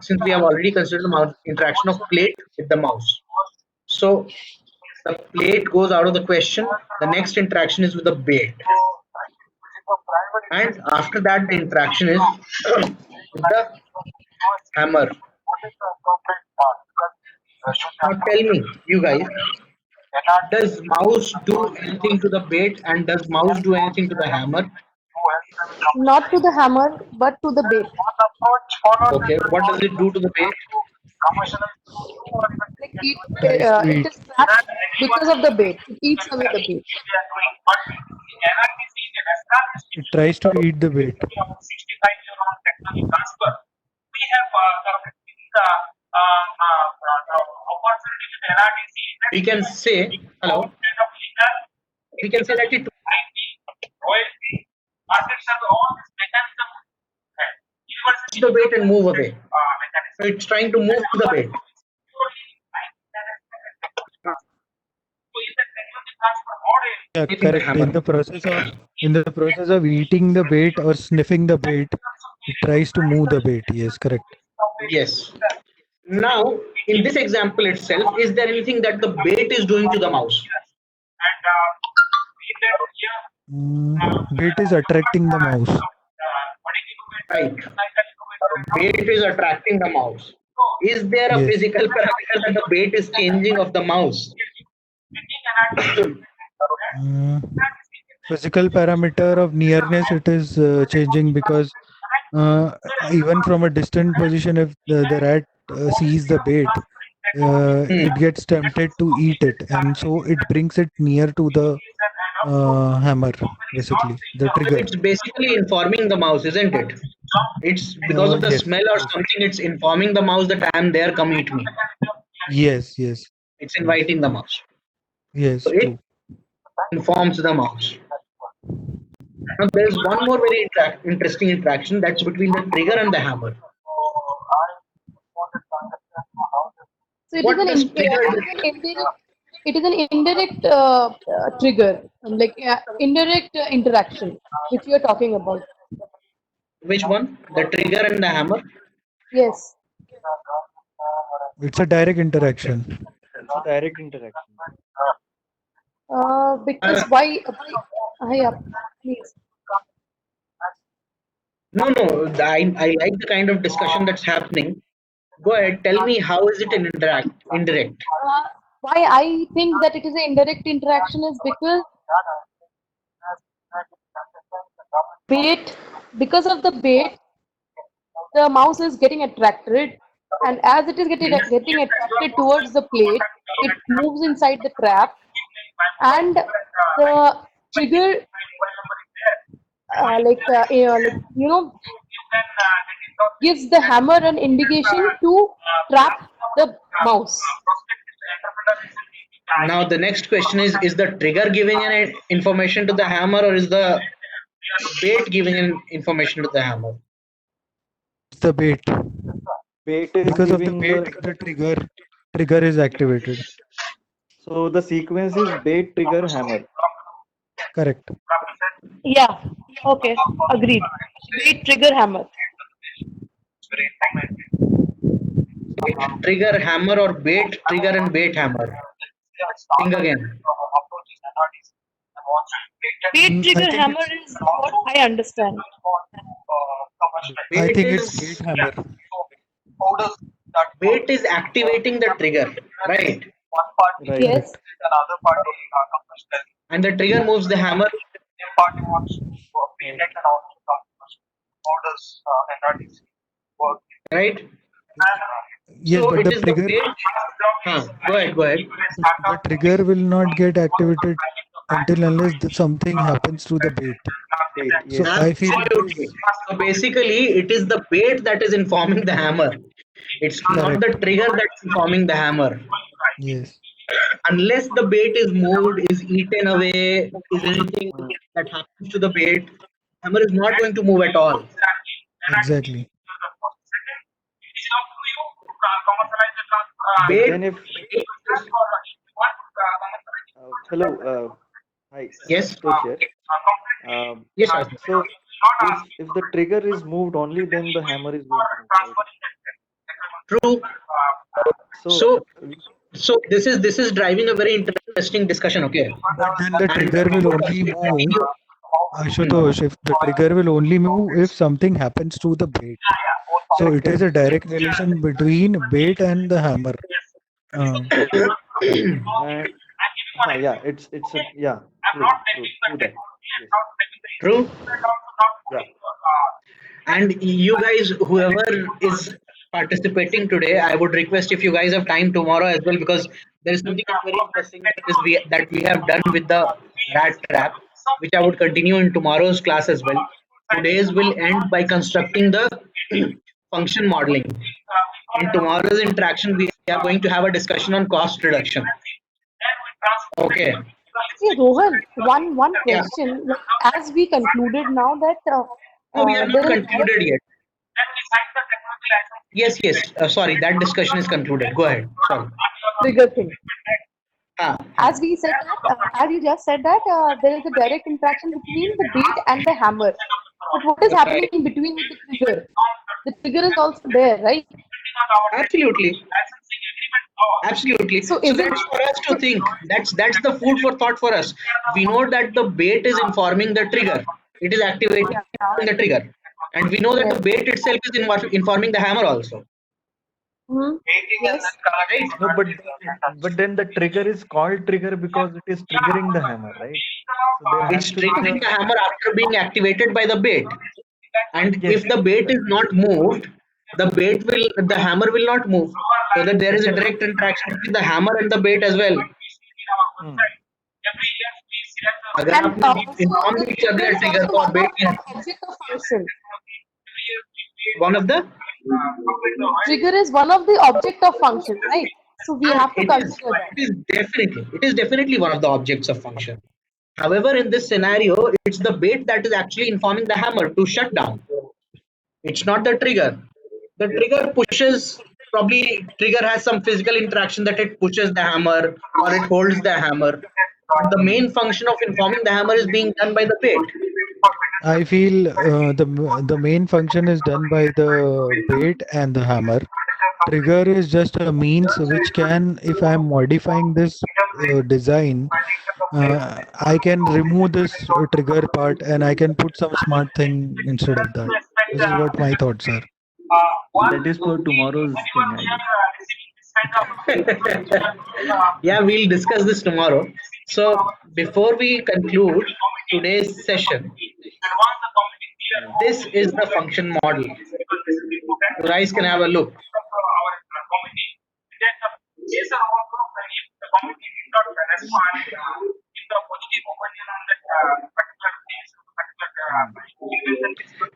Since we have already considered the interaction of plate with the mouse. So the plate goes out of the question. The next interaction is with the bait. And after that, the interaction is with the hammer. Now tell me, you guys, does mouse do anything to the bait and does mouse do anything to the hammer? Not to the hammer, but to the bait. Okay, what does it do to the bait? Like it is trapped because of the bait. It eats away the bait. It tries to eat the bait. We have We can say, hello, we can say that it the bait and move away. So it's trying to move the bait. Yeah, correct. In the process of eating the bait or sniffing the bait, it tries to move the bait. Yes, correct. Yes. Now, in this example itself, is there anything that the bait is doing to the mouse? Bait is attracting the mouse. Right. Bait is attracting the mouse. Is there a physical parameter that the bait is changing of the mouse? Physical parameter of nearness, it is changing because even from a distant position, if the rat sees the bait, it gets tempted to eat it, and so it brings it near to the hammer, basically the trigger. It's basically informing the mouse, isn't it? It's because of the smell or something. It's informing the mouse that I am there. Come eat me. Yes, yes. It's inviting the mouse. Yes. So it informs the mouse. Now there is one more very interesting interaction that's between the trigger and the hammer. So it is an indirect trigger, like indirect interaction, which you are talking about. Which one? The trigger and the hammer? Yes. It's a direct interaction. Because why? Please. No, I like the kind of discussion that's happening. Go ahead, tell me, how is it an indirect? Why I think that it is an indirect interaction is because of the bait, the mouse is getting attracted, and as it is getting attracted towards the plate, it moves inside the trap, and the trigger, gives the hammer an indication to trap the mouse. Now the next question is the trigger giving an information to the hammer, or is the bait giving an information to the hammer? It's the bait. Because of the bait, the trigger is activated. So the sequence is bait, trigger, hammer. Correct. Yeah. Okay. Agreed. Bait, trigger, hammer. Trigger, hammer, or bait, trigger, and bait, hammer? Think again. Bait, trigger, hammer is what I understand. I think it's bait, hammer. Bait is activating the trigger, right? Yes. And the trigger moves the hammer. Right? Yes, So but it the is trigger. the bait. Go ahead. The trigger will not get activated until unless something happens to the bait. Bait, So yes. I feel it Absolutely. is So basically, it is the bait that is informing the hammer. It's not the correct. trigger that's informing the hammer. Yes, Unless the bait is moved, is eaten away, is anything Mm. that happens to the bait, hammer is not going to move at all. exactly. But Bait, then if hello, hi, yes, Santosh here. Um, yes, Ashish. so if the trigger is moved only, then the hammer is going to move, right? True. So So, so this is driving a very interesting discussion. Okay, But then the and trigger will only move, Ashutosh, if the trigger will only move if something happens to the bait. So it is a correct. direct relation between bait and the hammer. Uh, And yeah, it's a yeah, true that. Yes, true. yeah. And you guys, whoever is participating today, I would request if you guys have time tomorrow as well, because there is something very interesting that we have done with the rat trap, which I would continue in tomorrow's class as well. Today's will end by constructing the function modeling. In tomorrow's interaction, we are going to have a discussion on cost reduction. Okay. Hey, Rohan, one Yeah. question. Like, as we concluded now that No, we have not there is direct, concluded yet. Yes, yes. Sorry, that discussion is concluded. Go ahead. Sorry. trigger thing. Ah, As we said that, as you just said that there is a direct interaction between the bait and the hammer. But what is happening right. in between with the trigger? The trigger is also there, right? Absolutely. Absolutely. So So is it? that's for us to think. That's the food for thought for us. We know that the bait is informing the trigger. It is activating Yeah. the trigger. And we know that the Yes. bait itself is informing the hammer also. Hmm. Yes. Right? No, but then the trigger is called trigger because it is triggering the hammer, right? So there has It's to be triggering a the hammer after being activated by the bait. And yes, if the bait is not moved, the hammer will not move. So that there is a direct interaction between the hammer and the bait as well. hmm, अगर And आपने also inform the each trigger other is trigger also को और one bait of object of function. one of the Trigger is one of the object of function, right? So we have to it is consider that. it is definitely one of the objects of function. However, in this scenario, it's the bait that is actually informing the hammer to shut down. It's not the trigger. The trigger pushes, probably trigger has some physical interaction that it pushes the hammer or it holds the hammer. But the hmm, main function of informing the hammer is being done by the bait. I feel the main function is done by the bait and the hammer. Trigger is just a means which can, if I'm modifying this design, I can remove this trigger part and I can put some smart thing instead of that. This is what my thoughts are. that is for tomorrow's thing, I guess. Yeah, we'll discuss this tomorrow. So, before we conclude today's session, Yeah. this is the function model. You guys can have a look.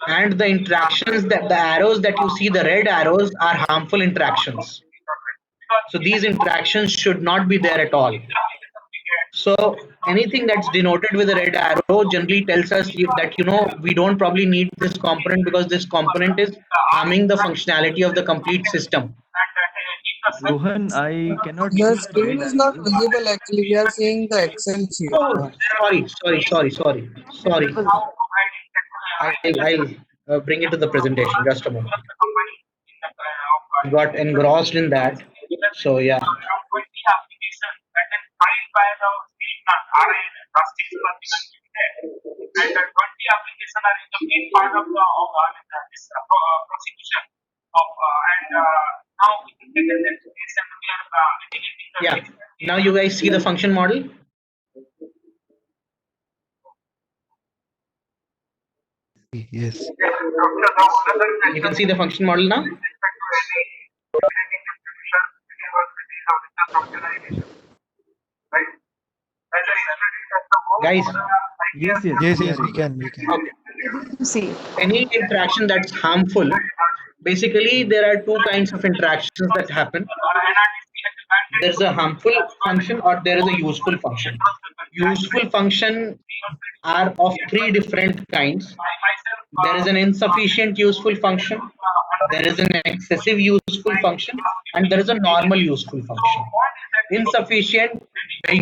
And the interactions that the arrows that you see, the red arrows, are harmful interactions. So these interactions should not be there at all. So anything that's denoted with a red arrow generally tells us that we don't probably need this component because this component is harming the functionality of the complete system. Rohan, I cannot Your see the screen red is not arrows. visible actually. We are seeing the Excel sheet. Oh, sorry. I'll bring it to the presentation. Just a moment. Got engrossed in that. So yeah. Yeah. Now you guys see the function model. Yes. You can see the function model now. Guys, Yes, yes, Yes, we yes, are we able. can, we can. okay. See. Any interaction that's harmful, basically there are two kinds of interactions that happen. There's a harmful function or there is a useful function. Useful function are of three different kinds. There is an insufficient useful function, there is an excessive useful function, and there is a normal useful function. Insufficient,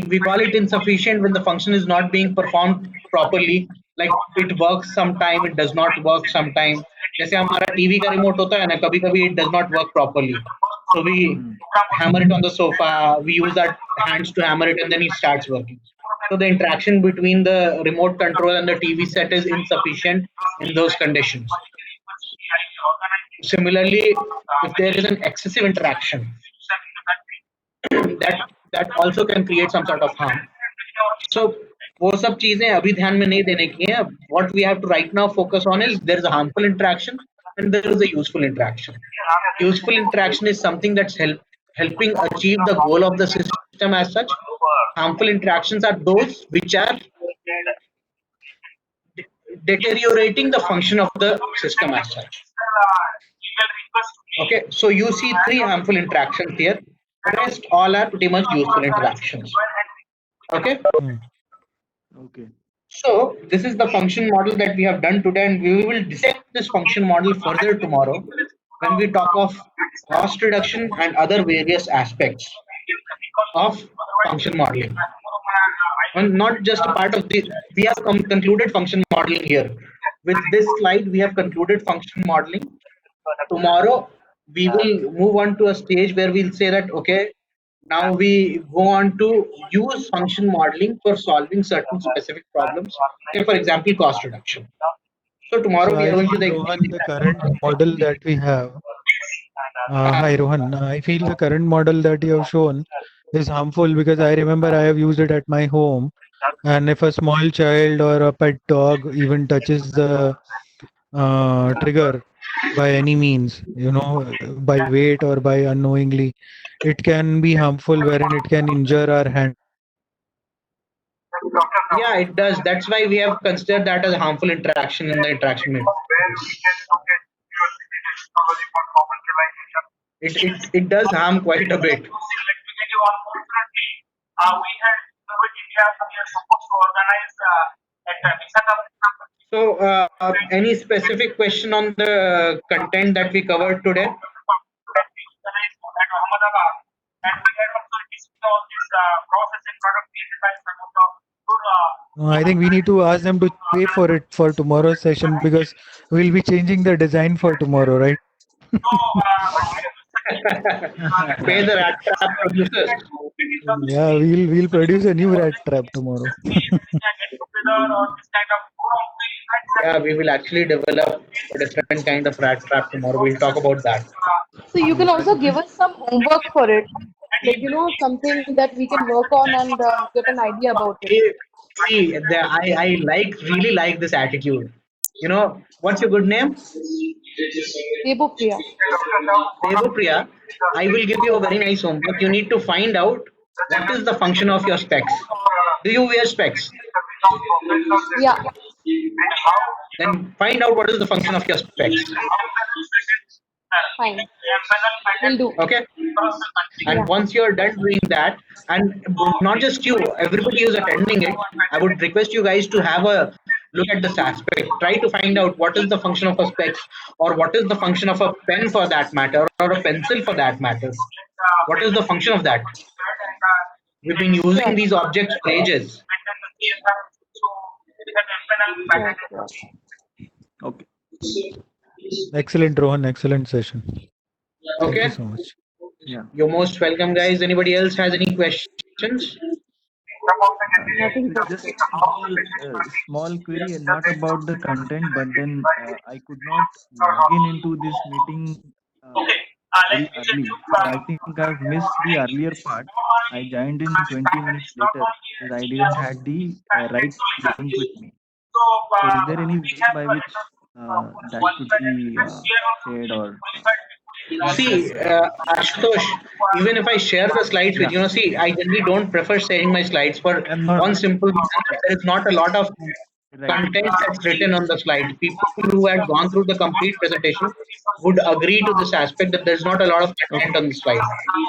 we call it insufficient when the function is not being performed properly, like it works sometime, it does not work sometime. जैसे हमारा TV का remote होता है ना, कभी कभी it does not work properly, so we hammer it on the sofa, we use our hands to hammer it, and then it starts working. So the interaction between the remote control and the TV set is insufficient in those conditions. Similarly, if there is an excessive interaction, that also can create some sort of harm. So वो सब चीजें अभी ध्यान में नहीं देने की हैं. What we have to right now focus on is there is a harmful interaction and there is a useful interaction. Useful interaction is something that's helping achieve the goal of the system as such. Harmful interactions are those which are deteriorating the function of the system as such. Okay, so you see three harmful interactions here. The rest all are pretty much useful interactions. Okay, Okay. so this is the function model that we have done today, and we will dissect this function model further tomorrow when we talk of cost reduction and other various aspects of function modeling. And not just a part of the, we have concluded function modeling here. With this slide, we have concluded function modeling. Tomorrow, we will move on to a stage where we'll say that, okay, now we go on to use function modeling for solving certain specific problems. Say, for example, cost reduction. So tomorrow So we I are going to feel, Rohan, the current model that we have. Hi, Rohan. I feel the current model that you have shown is harmful because I remember I have used it at my home, and if a small child or a pet dog even touches the trigger by any means, by weight or by unknowingly, it can be harmful wherein it can injure our hand. Yeah, it does. That's why we have considered that as a harmful interaction in the interaction matrix. It does harm quite a bit. So, any specific question on the content that we covered today? No, I think we need to ask them to pay for it for tomorrow's session because we'll be changing the design for tomorrow, right? Pay the rat trap producers. Yeah, we'll produce a new rat trap tomorrow. Yeah, we will actually develop a different kind of rat trap tomorrow. We'll talk about that. So you can also give us some homework for it, like something that we can work on and get an idea about it. See, I really like this attitude. What's your good name? Debo Priya. Devapriya, I will give you a very nice homework. You need to find out what is the function of your specs. Do you wear specs? Yeah. Then find out what is the function of your specs. Fine. Will do. Okay. And Yeah. once you're done doing that, and not just you, everybody who's attending it, I would request you guys to have a look at this aspect. Try to find out what is the function of a specs, or what is the function of a pen for that matter, or a pencil for that matter. What is the function of that? We've been using these objects for ages. Sure, sure. Okay. Excellent, Rohan. Excellent session. Thank Okay. you so much. Yeah. You're most welcome, guys. Anybody else has any questions? Nothing Just specific. small query, not about the content, but then I could not log into this meeting very early. So I think I've missed the earlier part. I joined in 20 minutes later because I didn't had the right link with me. So is there any way by which that could be shared or Yes, yes, See, Ashutosh, even if I share the slides with Yeah, you, see, I generally don't prefer sharing my slides for I'm not one simple reason that there is not a lot of right. content that's written on the slide. People who had gone through the complete presentation would agree to this aspect that there's not a lot of Okay, content on the slide.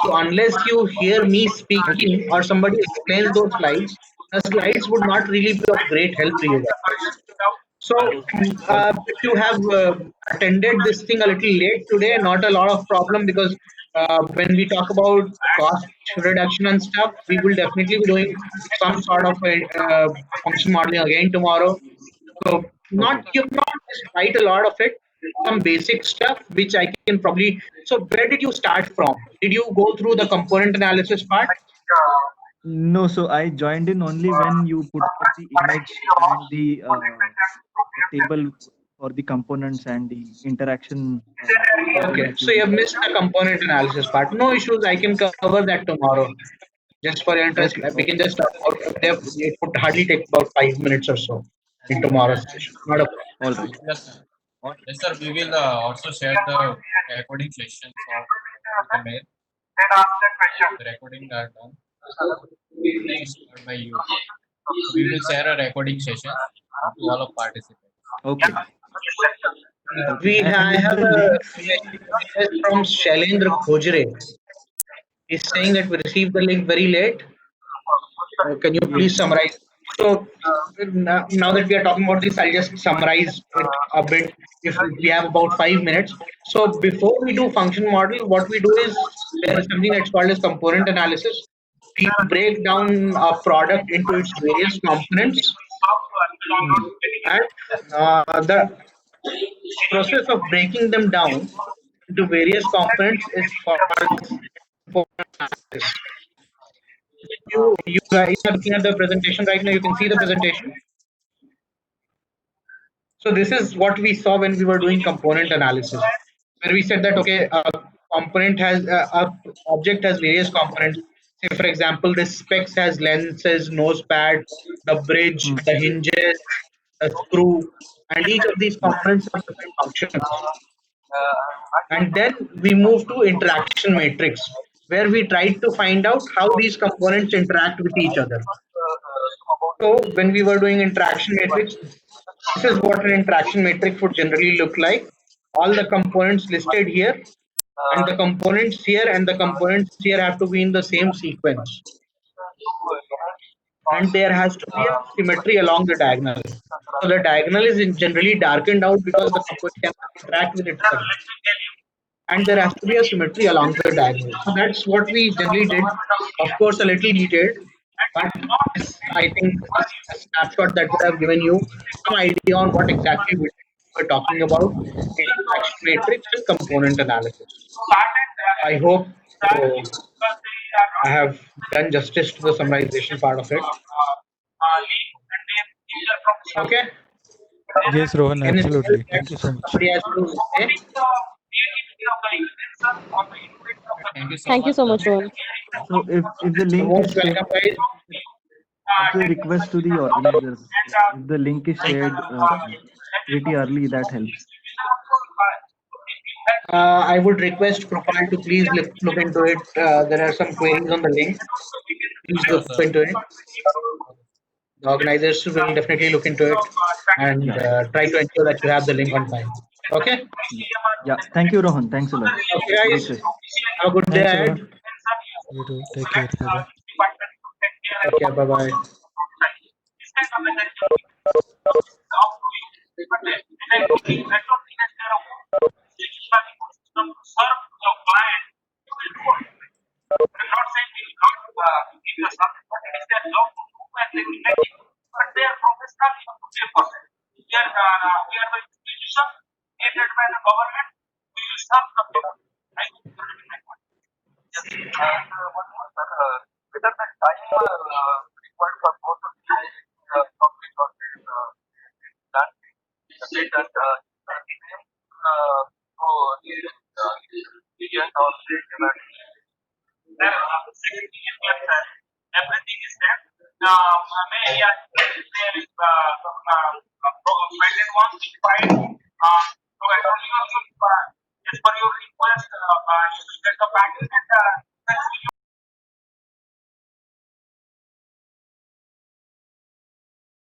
So unless you hear me okay, speaking or somebody explains those slides, the slides would not really be of great help to you guys. So, all if you have attended this thing a little late today, not a lot of problem because when we talk about cost reduction and stuff, we will definitely be doing some sort of a function modeling again tomorrow. So, okay. not you've not missed quite a lot of it. Some basic stuff which I can probably. So, where did you start from? Did you go through the component analysis part? No, so I joined in only when you put up the image and the table for the components and the interaction table Okay, that you so you have mentioned. missed the component analysis part. No issues. I can cover that tomorrow. Just for your interest, Okay, we okay, can just talk about it would hardly take about 5 minutes or so in tomorrow's session. Not a problem. all right. yes, sir. Yes, sir. We will also share the recording sessions of the mail. The recording are done. Registered by you. So we will share a recording session to all of participants. Okay, okay. I And is have the a link shared? message from Shailendra Khojre. He's saying that we received the link very late. Can you please Yes. summarize? So now that we are talking about this, I'll just summarize it a bit if we have about 5 minutes. So before we do function model, what we do is there is something that's called as component analysis. We break down a product into its various components, Hmm. and the process of breaking them down into various components is called component analysis. You guys are looking at the presentation right now. You can see the presentation. So this is what we saw when we were doing component analysis, where we said that okay, a component has a object has various components. Say for example, this specs has lenses, nose pad, the bridge, Hmm. the hinges, the screw, and each of these Yes. components have different functions. And then we move to interaction matrix, where we tried to find out how these components interact with each other. So when we were doing interaction matrix, this is what an interaction matrix would generally look like. All the components listed here, and the components here and the components here have to be in the same sequence. And there has to be a symmetry along the diagonal. So the diagonal is generally darkened out because the component cannot interact with itself. And there has to be a symmetry along the diagonal. So that's what we generally did. Of course, a little detailed, but this, I think this is a snapshot that would have given you some idea on what exactly we were talking about interaction matrix and component analysis. I hope I have done justice to the summarization part of it. Okay. Yes, Rohan, Anything else absolutely. that Thank you so much. somebody has to say? Thank you so Thank you much, so sir. much, Rohan. So if the You're link is most shared, welcome, guys. also a request to the organizers. If the link is shared pretty early, that helps. I would request Propal to please look into it. There are some queries on the link. Please Sure, look sir. into it. The organizers will definitely look into it and Yeah. try to ensure that you have the link on time. Okay. Yeah. Yeah. Thank you, Rohan. Thanks a lot. Okay, Great guys. session. Have a good day Thanks, Rohan. ahead. You too. Take care. Bye bye. Take care. Bye bye. I'm not saying we will not give the service, but it is their job to do and they will make it. But they are professional in 50%. We are the institution created by the government. We will serve the people. I think that will be my point. Yes. And one more, sir. Whether the time required for both of the public or that say that so or everything is there. May there is pendant one file. So I only also as per your request, the patent